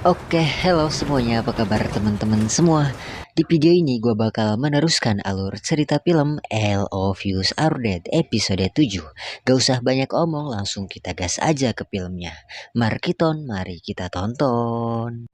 Oke, hello semuanya, apa kabar teman-teman semua? Di video ini gue bakal meneruskan alur cerita film All of Us Are Dead episode 7. Gak usah banyak omong, langsung kita gas aja ke filmnya. Markiton, mari kita tonton.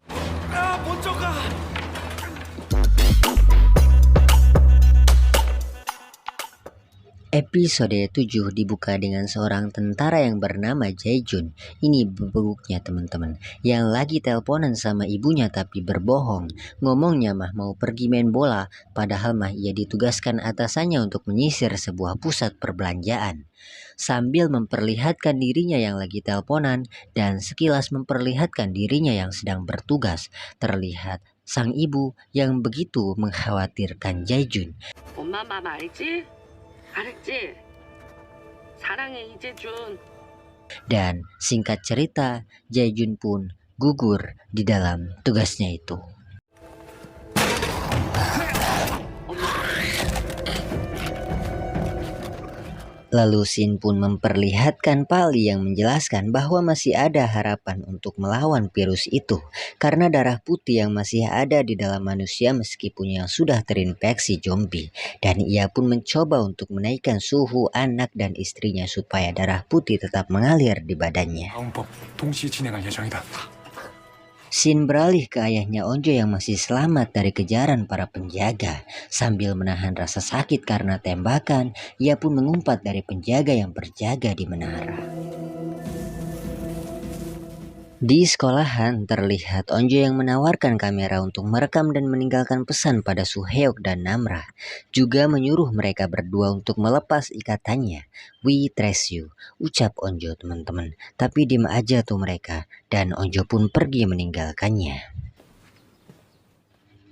Episode 7 dibuka dengan seorang tentara yang bernama Jae-jun. Ini bebeguknya teman-teman, yang lagi teleponan sama ibunya tapi berbohong. Ngomongnya mah mau pergi main bola, padahal mah ia ditugaskan atasannya untuk menyisir sebuah pusat perbelanjaan. Sambil memperlihatkan dirinya yang lagi teleponan dan sekilas memperlihatkan dirinya yang sedang bertugas, terlihat sang ibu yang begitu mengkhawatirkan Jae-jun. 엄마 맘 알지? 알았지? 사랑해 이재준. Dan singkat cerita, Jae-jun pun gugur di dalam tugasnya itu. Lalu Shin pun memperlihatkan Pali yang menjelaskan bahwa masih ada harapan untuk melawan virus itu karena darah putih yang masih ada di dalam manusia meskipun yang sudah terinfeksi zombie, dan ia pun mencoba untuk menaikkan suhu anak dan istrinya supaya darah putih tetap mengalir di badannya. Shin beralih ke ayahnya Onjo yang masih selamat dari kejaran para penjaga. Sambil menahan rasa sakit karena tembakan, ia pun mengumpat dari penjaga yang berjaga di menara. Di sekolahan terlihat Onjo yang menawarkan kamera untuk merekam dan meninggalkan pesan pada Suheok dan Namra. Juga menyuruh mereka berdua untuk melepas ikatannya. We trust you, ucap Onjo teman-teman. Tapi diem aja tuh mereka, dan Onjo pun pergi meninggalkannya.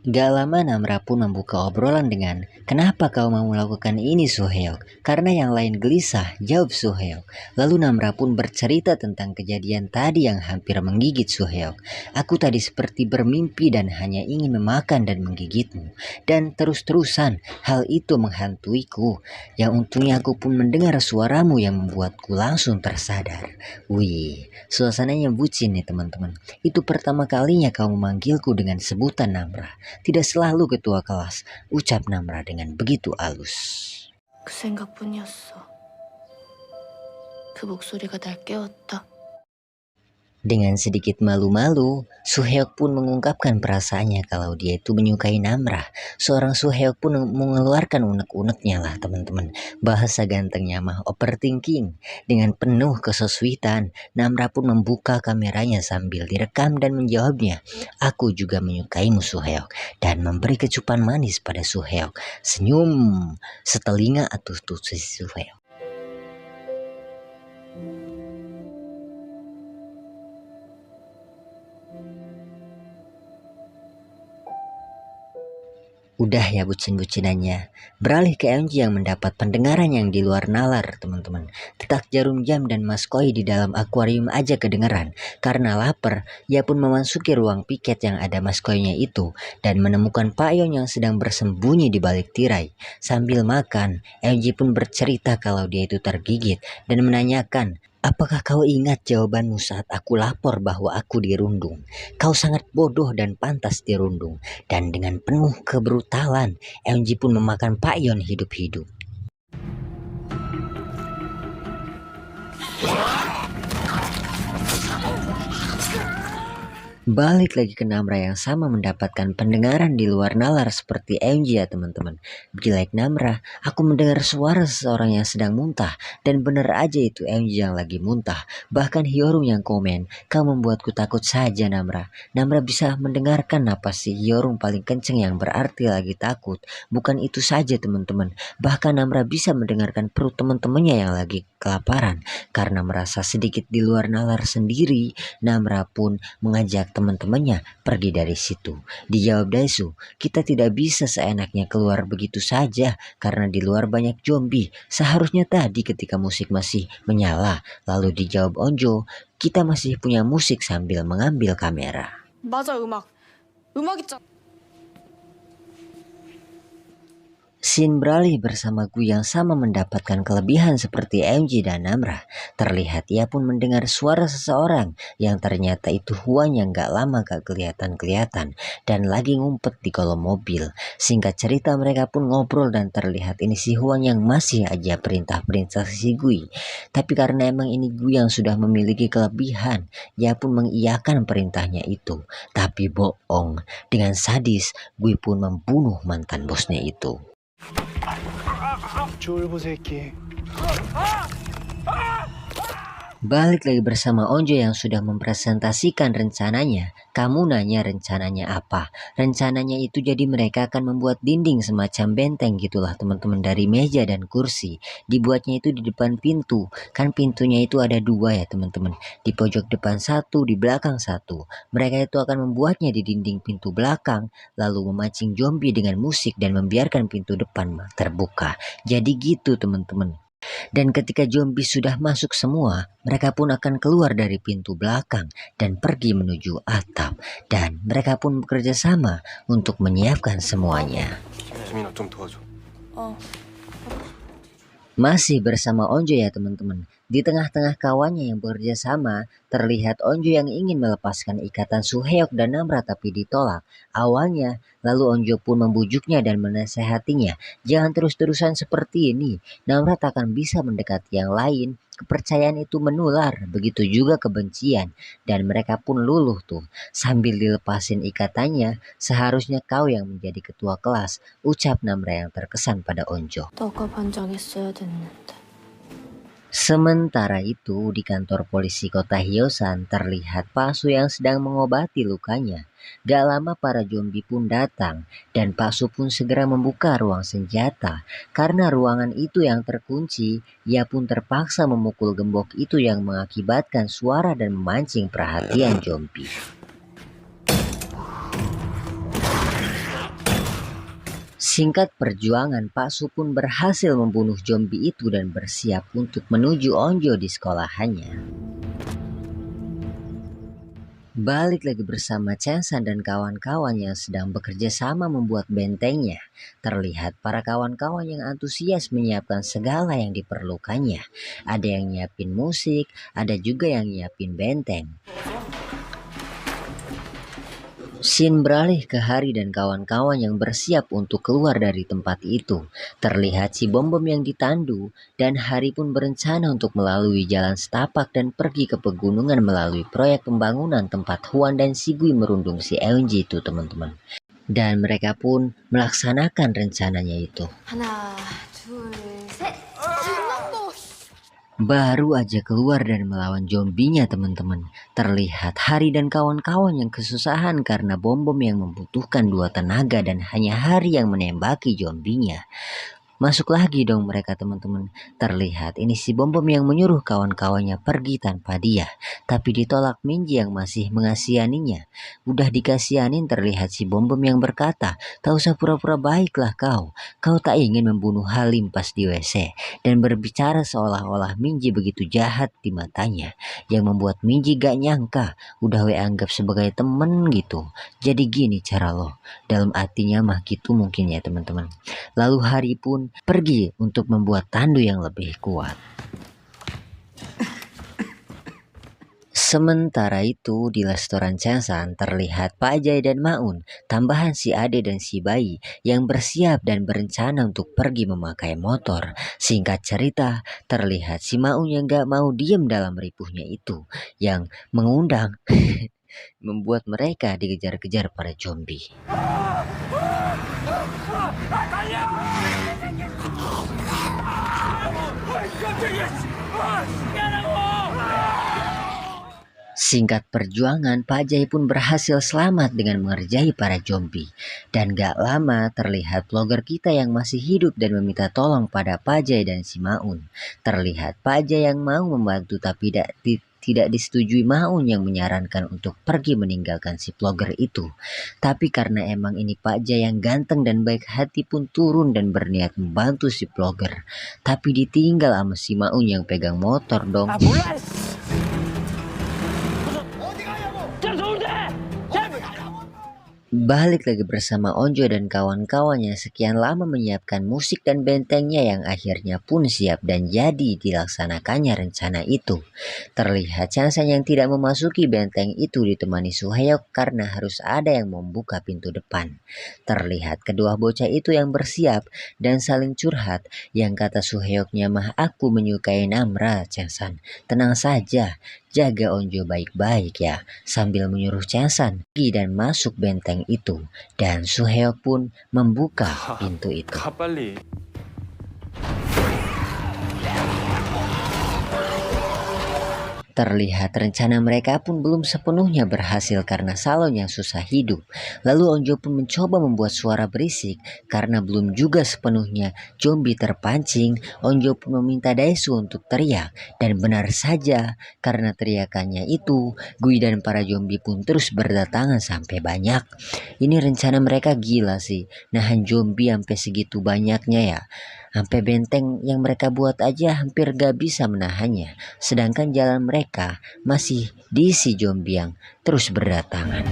Gak lama Namra pun membuka obrolan dengan, "Kenapa kau mau melakukan ini Suheok?" Karena yang lain gelisah, jawab Suheok. Lalu Namra pun bercerita tentang kejadian tadi yang hampir menggigit Suheok. "Aku tadi seperti bermimpi dan hanya ingin memakan dan menggigitmu. Dan terus-terusan hal itu menghantuiku. Yang untungnya aku pun mendengar suaramu yang membuatku langsung tersadar." Wih, suasananya bucin nih teman-teman. Itu pertama kalinya kau memanggilku dengan sebutan Namra. Tidak selalu ketua kelas, ucap Namra dengan begitu halus. 그 생각뿐이었어. 그 목소리가 날 깨웠다. Dengan sedikit malu-malu, Suheok pun mengungkapkan perasaannya kalau dia itu menyukai Namra. Seorang Suheok pun mengeluarkan unek-uneknya lah teman-teman. Bahasa gantengnya mah overthinking. Dengan penuh kesesuitan, Namra pun membuka kameranya sambil direkam dan menjawabnya. "Aku juga menyukaimu Suheok," dan memberi kecupan manis pada Suheok. Senyum setelinga atuh tuh si Suheok. Udah ya bucin-bucinannya. Beralih ke Eunji yang mendapat pendengaran yang di luar nalar teman-teman. Detak jarum jam dan Mas Koi di dalam akuarium aja kedengeran. Karena lapar, ia pun memasuki ruang piket yang ada Mas Koi-nya itu dan menemukan Pak Yon yang sedang bersembunyi di balik tirai. Sambil makan, Eunji pun bercerita kalau dia itu tergigit dan menanyakan, "Apakah kau ingat jawabanmu saat aku lapor bahwa aku dirundung? Kau sangat bodoh dan pantas dirundung." Dan dengan penuh kebrutalan, Eunji pun memakan Pak Yon hidup-hidup. Balik lagi ke Namra yang sama mendapatkan pendengaran di luar nalar seperti Eunji ya teman-teman. Like Namra, aku mendengar suara seseorang yang sedang muntah. Dan bener aja itu Eunji yang lagi muntah. Bahkan Hyorung yang komen, "Kau membuatku takut saja Namra." Namra bisa mendengarkan napas si Hyorung paling kenceng yang berarti lagi takut. Bukan itu saja teman-teman. Bahkan Namra bisa mendengarkan perut teman-temannya yang lagi kelaparan. Karena merasa sedikit di luar nalar sendiri, Namra pun mengajak teman-temannya pergi dari situ. Dijawab Daesu, "Kita tidak bisa seenaknya keluar begitu saja karena di luar banyak zombie. Seharusnya tadi ketika musik masih menyala." Lalu dijawab Onjo, "Kita masih punya musik," sambil mengambil kamera. 맞아, 음악 있잖아. Shin beralih bersama Gu yang sama mendapatkan kelebihan seperti MJ dan Namra. Terlihat ia pun mendengar suara seseorang yang ternyata itu Huan yang gak lama gak kelihatan dan lagi ngumpet di kolong mobil. Singkat cerita mereka pun ngobrol dan terlihat ini si Huan yang masih aja perintah-perintah si Gui. Tapi karena emang ini Gui yang sudah memiliki kelebihan, ia pun mengiyakan perintahnya itu. Tapi bohong, dengan sadis Gui pun membunuh mantan bosnya itu. Balik lagi bersama Onjo yang sudah mempresentasikan rencananya. Kamu nanya rencananya apa? Rencananya itu jadi mereka akan membuat dinding semacam benteng gitulah teman-teman, dari meja dan kursi. Dibuatnya itu di depan pintu. Kan pintunya itu ada dua ya teman-teman. Di pojok depan satu, di belakang satu. Mereka itu akan membuatnya di dinding pintu belakang, lalu memancing zombie dengan musik dan membiarkan pintu depan terbuka. Jadi gitu teman-teman. Dan ketika zombie sudah masuk semua, mereka pun akan keluar dari pintu belakang dan pergi menuju atap. Dan mereka pun bekerja sama untuk menyiapkan semuanya. Masih bersama Onjo ya teman-teman. Di tengah-tengah kawannya yang bekerja sama, terlihat Onjo yang ingin melepaskan ikatan Suheok dan Namra tapi ditolak awalnya. Lalu Onjo pun membujuknya dan menasehatinya, jangan terus-terusan seperti ini. Namra takkan bisa mendekati yang lain. Kepercayaan itu menular, begitu juga kebencian. Dan mereka pun luluh tuh. Sambil dilepasin ikatannya, seharusnya kau yang menjadi ketua kelas, ucap Namra yang terkesan pada Onjo. 너가 반장했어야 됐는데. Sementara itu di kantor polisi kota Hyosan terlihat Pak Su yang sedang mengobati lukanya. Gak lama para zombie pun datang dan Pak Su pun segera membuka ruang senjata. Karena ruangan itu yang terkunci, ia pun terpaksa memukul gembok itu yang mengakibatkan suara dan memancing perhatian zombie. Singkat perjuangan, Pak Su pun berhasil membunuh zombie itu dan bersiap untuk menuju Onjo di sekolahannya. Balik lagi bersama Chang San dan kawan-kawan yang sedang bekerja sama membuat bentengnya. Terlihat para kawan-kawan yang antusias menyiapkan segala yang diperlukannya. Ada yang nyiapin musik, ada juga yang nyiapin benteng. Shin beralih ke Hari dan kawan-kawan yang bersiap untuk keluar dari tempat itu. Terlihat si bom-bom yang ditandu dan Hari pun berencana untuk melalui jalan setapak dan pergi ke pegunungan melalui proyek pembangunan tempat Huan dan si Gui merundung si Eunji itu teman-teman. Dan mereka pun melaksanakan rencananya itu. 하나, 둘, 셋. Baru aja keluar dan melawan zombinya teman-teman. Terlihat Hari dan kawan-kawan yang kesusahan karena bom-bom yang membutuhkan 2 tenaga dan hanya Hari yang menembaki zombinya. Masuk lagi dong mereka teman-teman. Terlihat ini si bom-bom yang menyuruh kawan-kawannya pergi tanpa dia. Tapi ditolak Minji yang masih mengasihaninya. Udah dikasihanin terlihat si bom-bom yang berkata, tak usah pura-pura baiklah kau. Kau tak ingin membunuh Halim pas di WC. Dan berbicara seolah-olah Minji begitu jahat di matanya. Yang membuat Minji gak nyangka. Udah anggap sebagai temen gitu. Jadi gini cara lo. Dalam artinya mah gitu mungkin ya teman-teman. Lalu Hari pun pergi untuk membuat tandu yang lebih kuat. Sementara itu di restoran Chang San terlihat Pak Jai dan Maun, tambahan si Ade dan si Bayi yang bersiap dan berencana untuk pergi memakai motor. Singkat cerita terlihat si Maun yang gak mau diem dalam ripuhnya itu yang mengundang membuat mereka dikejar-kejar para zombie. Singkat perjuangan, Pak Jai pun berhasil selamat dengan mengerjai para zombie. Dan gak lama terlihat vlogger kita yang masih hidup dan meminta tolong pada Pak Jai dan si Maun. Terlihat Pak Jai yang mau membantu tapi tidak disetujui Maun yang menyarankan untuk pergi meninggalkan si vlogger itu. Tapi karena emang ini Pak Jai yang ganteng dan baik hati pun turun dan berniat membantu si vlogger. Tapi ditinggal sama si Maun yang pegang motor dong. Balik lagi bersama Onjo dan kawan-kawannya sekian lama menyiapkan musik dan bentengnya yang akhirnya pun siap dan jadi dilaksanakannya rencana itu. Terlihat Chansan yang tidak memasuki benteng itu ditemani Suhyok karena harus ada yang membuka pintu depan. Terlihat kedua bocah itu yang bersiap dan saling curhat yang kata Suhyoknya mah aku menyukai Namra Chansan. Tenang saja, jaga Onjo baik-baik ya, sambil menyuruh Chansan pergi dan masuk benteng itu, dan Suheo pun membuka pintu itu. 가 빨리. Terlihat rencana mereka pun belum sepenuhnya berhasil karena Salon yang susah hidup. Lalu Onjo pun mencoba membuat suara berisik karena belum juga sepenuhnya zombie terpancing. Onjo pun meminta Daesu untuk teriak dan benar saja karena teriakannya itu Gui dan para zombie pun terus berdatangan sampai banyak. Ini rencana mereka gila sih, nahan zombie sampai segitu banyaknya ya. Sampai benteng yang mereka buat aja hampir gak bisa menahannya. Sedangkan jalan mereka masih diisi zombie yang terus berdatangan.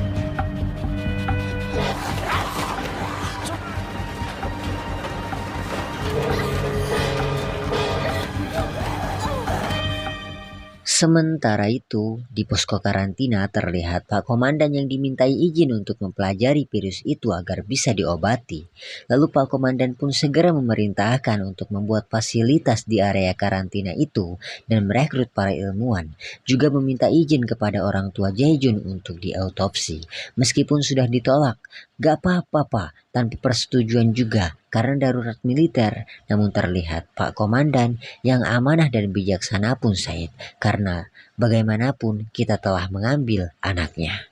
Sementara itu, di posko karantina terlihat Pak Komandan yang dimintai izin untuk mempelajari virus itu agar bisa diobati. Lalu Pak Komandan pun segera memerintahkan untuk membuat fasilitas di area karantina itu dan merekrut para ilmuwan. Juga meminta izin kepada orang tua Jaejun untuk diautopsi. Meskipun sudah ditolak, gak apa-apa Pak, tanpa persetujuan juga karena darurat militer. Namun terlihat Pak Komandan yang amanah dan bijaksana pun Said, karena bagaimanapun kita telah mengambil anaknya.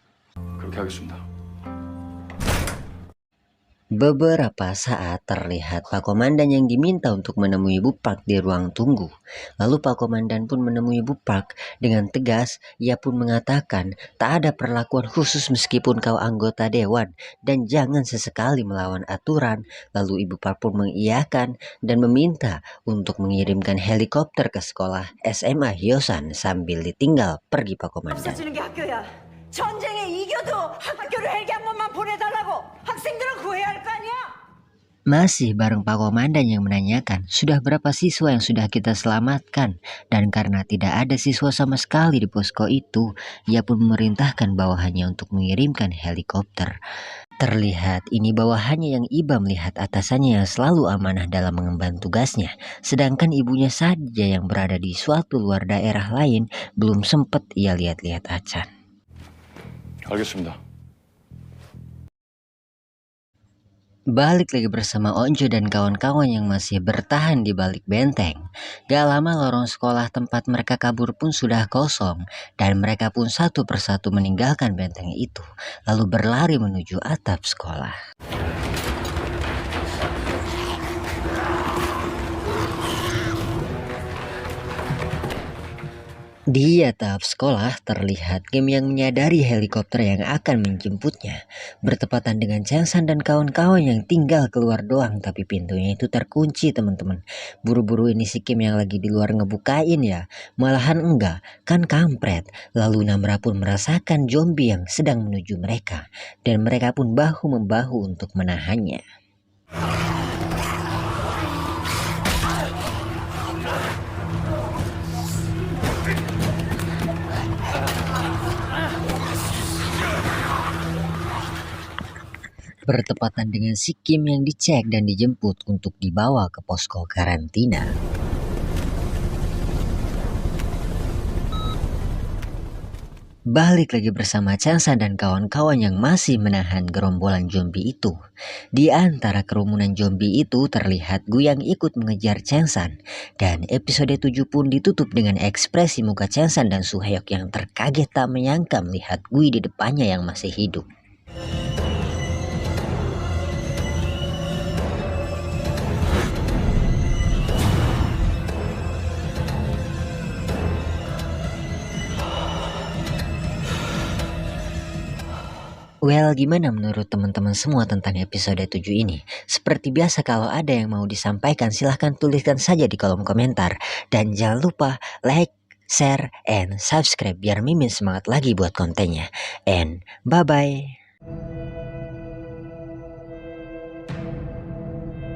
그렇게 하겠습니다. Beberapa saat terlihat Pak Komandan yang diminta untuk menemui Bu Park di ruang tunggu. Lalu Pak Komandan pun menemui Bu Park dengan tegas. Ia pun mengatakan tak ada perlakuan khusus meskipun kau anggota dewan dan jangan sesekali melawan aturan. Lalu Ibu Park pun mengiyakan dan meminta untuk mengirimkan helikopter ke sekolah SMA Hyosan sambil ditinggal pergi Pak Komandan. 없어지는 게 학교야. 전쟁에 이겨도 학교를 헬기 한 번만 보내달라고 학생들은 구해야 할 거 아니야? Masih bareng Pak Komandan yang menanyakan sudah berapa siswa yang sudah kita selamatkan, dan karena tidak ada siswa sama sekali di posko itu, ia pun memerintahkan bawahannya untuk mengirimkan helikopter. Terlihat ini bawahannya yang iba melihat atasannya yang selalu amanah dalam mengemban tugasnya, sedangkan ibunya saja yang berada di suatu luar daerah lain belum sempat ia lihat-lihat acan. 알겠습니다. Balik lagi bersama Onjo dan kawan-kawan yang masih bertahan di balik benteng. Gak lama lorong sekolah tempat mereka kabur pun sudah kosong, dan mereka pun satu persatu meninggalkan benteng itu, lalu berlari menuju atap sekolah. Di atap sekolah terlihat Kim yang menyadari helikopter yang akan menjemputnya. Bertepatan dengan Chansan dan kawan-kawan yang tinggal keluar doang, tapi pintunya itu terkunci teman-teman. Buru-buru ini si Kim yang lagi di luar ngebukain ya. Malahan enggak, kan kampret. Lalu Namra pun merasakan zombie yang sedang menuju mereka. Dan mereka pun bahu-membahu untuk menahannya. Bertepatan dengan si Kim yang dicek dan dijemput untuk dibawa ke posko karantina. Balik lagi bersama Chansan dan kawan-kawan yang masih menahan gerombolan zombie itu. Di antara kerumunan zombie itu terlihat Gu yang ikut mengejar Chansan. Dan episode 7 pun ditutup dengan ekspresi muka Chansan dan Suhyok yang terkaget tak menyangka melihat Gu di depannya yang masih hidup. Well, gimana menurut teman-teman semua tentang episode 7 ini? Seperti biasa kalau ada yang mau disampaikan silahkan tuliskan saja di kolom komentar. Dan jangan lupa like, share, and subscribe biar Mimin semangat lagi buat kontennya. And bye-bye.